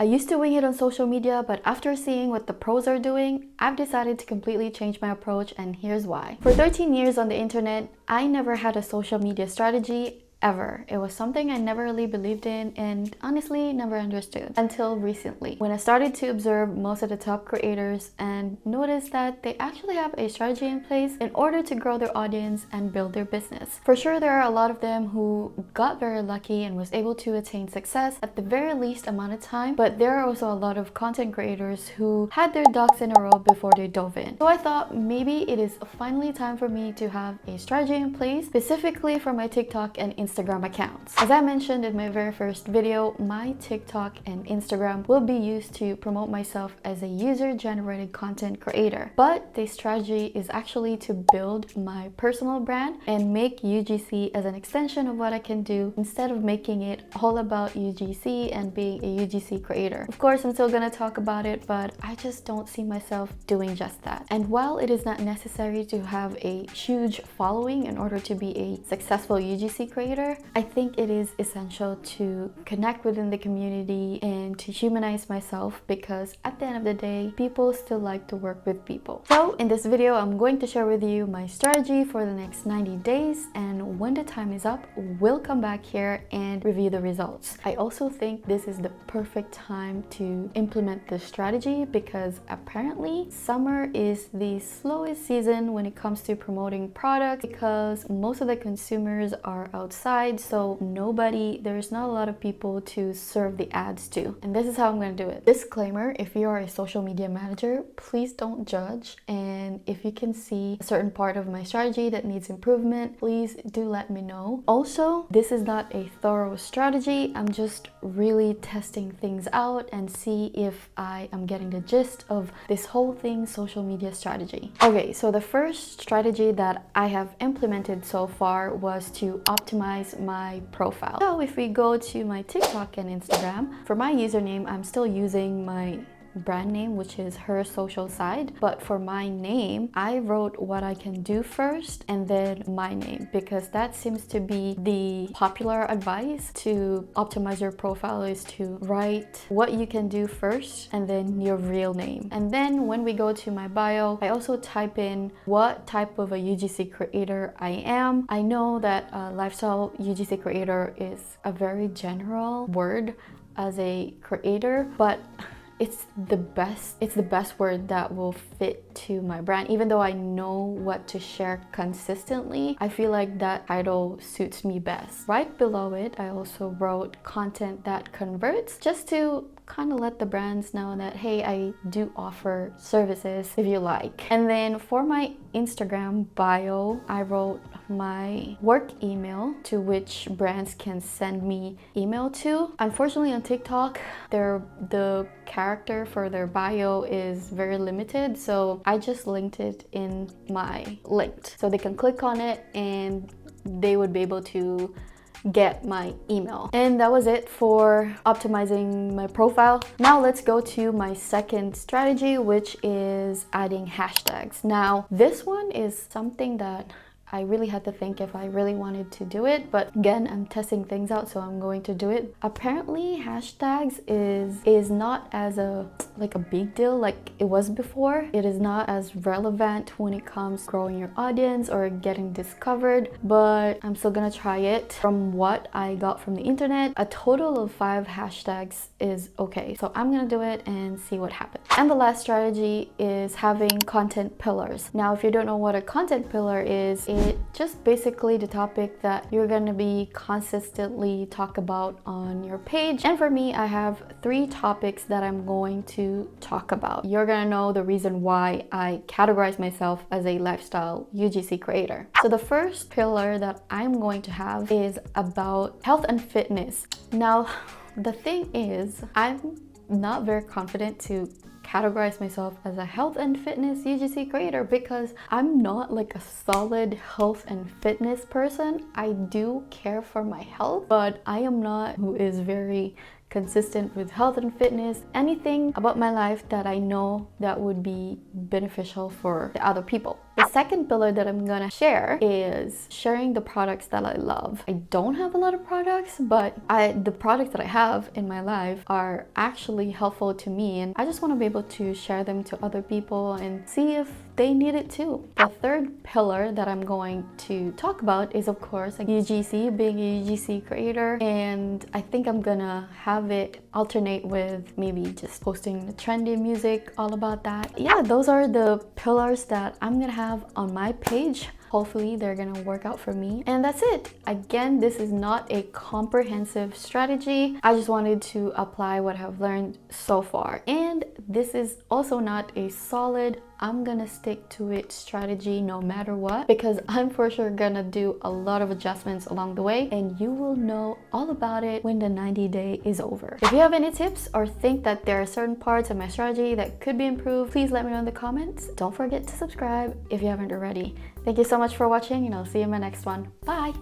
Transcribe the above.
I used to wing it on social media, but after seeing what the pros are doing, I've decided to completely change my approach, and here's why. For 13 years on the internet, I never had a social media strategy ever. It was something I never really believed in and honestly never understood until recently when I started to observe most of the top creators and noticed that they actually have a strategy in place in order to grow their audience and build their business. For sure, there are a lot of them who got very lucky and was able to attain success at the very least amount of time, but there are also a lot of content creators who had their ducks in a row before they dove in. So I thought maybe it is finally time for me to have a strategy in place specifically for my TikTok and Instagram accounts. As I mentioned in my very first video, my TikTok and Instagram will be used to promote myself as a user-generated content creator. But the strategy is actually to build my personal brand and make UGC as an extension of what I can do instead of making it all about UGC and being a UGC creator. Of course, I'm still gonna talk about it, but I just don't see myself doing just that. And while it is not necessary to have a huge following in order to be a successful UGC creator, I think it is essential to connect within the community and to humanize myself, because at the end of the day, people still like to work with people. So in this video, I'm going to share with you my strategy for the next 90 days, and when the time is up, we'll come back here and review the results. I also think this is the perfect time to implement this strategy because apparently summer is the slowest season when it comes to promoting products because most of the consumers are outside, so there's not a lot of people to serve the ads to. And this is how I'm going to do it. Disclaimer, if you are a social media manager, please don't judge, and if you can see a certain part of my strategy that needs improvement, please do let me know. Also, this is not a thorough strategy. I'm just really testing things out and see if I am getting the gist of this whole thing, social media strategy. Okay, so the first strategy that I have implemented so far was to optimize my profile. So if we go to my TikTok and Instagram, for my username, I'm still using my brand name, which is hersocialside, but for my name I wrote what I can do first and then my name, because that seems to be the popular advice to optimize your profile, is to write what you can do first and then your real name. And then when we go to my bio, I also type in what type of a UGC creator I am. I know that lifestyle UGC creator is a very general word as a creator, but it's the best word that will fit to my brand. Even though I know what to share consistently, I feel like that title suits me best. Right below it, I also wrote content that converts, just to kind of let the brands know that, hey, I do offer services if you like. And then for my Instagram bio, I wrote my work email to which brands can send me email to. Unfortunately, on TikTok, the character for their bio is very limited, so I just linked it in my link. So they can click on it and they would be able to get my email. And that was it for optimizing my profile. Now let's go to my second strategy, which is adding hashtags. Now this one is something that I really had to think if I really wanted to do it, but again, I'm testing things out, so I'm going to do it. Apparently hashtags is not as a big deal like it was before. It is not as relevant when it comes to growing your audience or getting discovered, but I'm still gonna try it. From what I got from the internet, a total of 5 hashtags is okay, so I'm gonna do it and see what happens. And the last strategy is having content pillars. Now if you don't know what a content pillar is, it's just basically the topic that you're gonna be consistently talk about on your page. And for me, I have 3 topics that I'm going to talk about. You're gonna know the reason why I categorize myself as a lifestyle UGC creator. So the first pillar that I'm going to have is about health and fitness. Now, the thing is, I'm not very confident to categorize myself as a health and fitness UGC creator because I'm not like a solid health and fitness person. I do care for my health, but I am not who is very consistent with health and fitness, anything about my life that I know that would be beneficial for the other people. The second pillar that I'm gonna share is sharing the products that I love. I don't have a lot of products, but the products that I have in my life are actually helpful to me, and I just want to be able to share them to other people and see if they need it too. The third pillar that I'm going to talk about is, of course, like UGC, being a UGC creator, and I think I'm gonna have it alternate with maybe just posting the trendy music, all about that. Yeah, those are the pillars that I'm gonna have on my page. Hopefully they're gonna work out for me. And that's it. Again, this is not a comprehensive strategy. I just wanted to apply what I've learned so far. And this is also not a solid, I'm gonna stick to it strategy no matter what, because I'm for sure gonna do a lot of adjustments along the way, and you will know all about it when the 90-day is over. If you have any tips or think that there are certain parts of my strategy that could be improved, please let me know in the comments. Don't forget to subscribe if you haven't already. Thank you so much for watching, and I'll see you in my next one. Bye!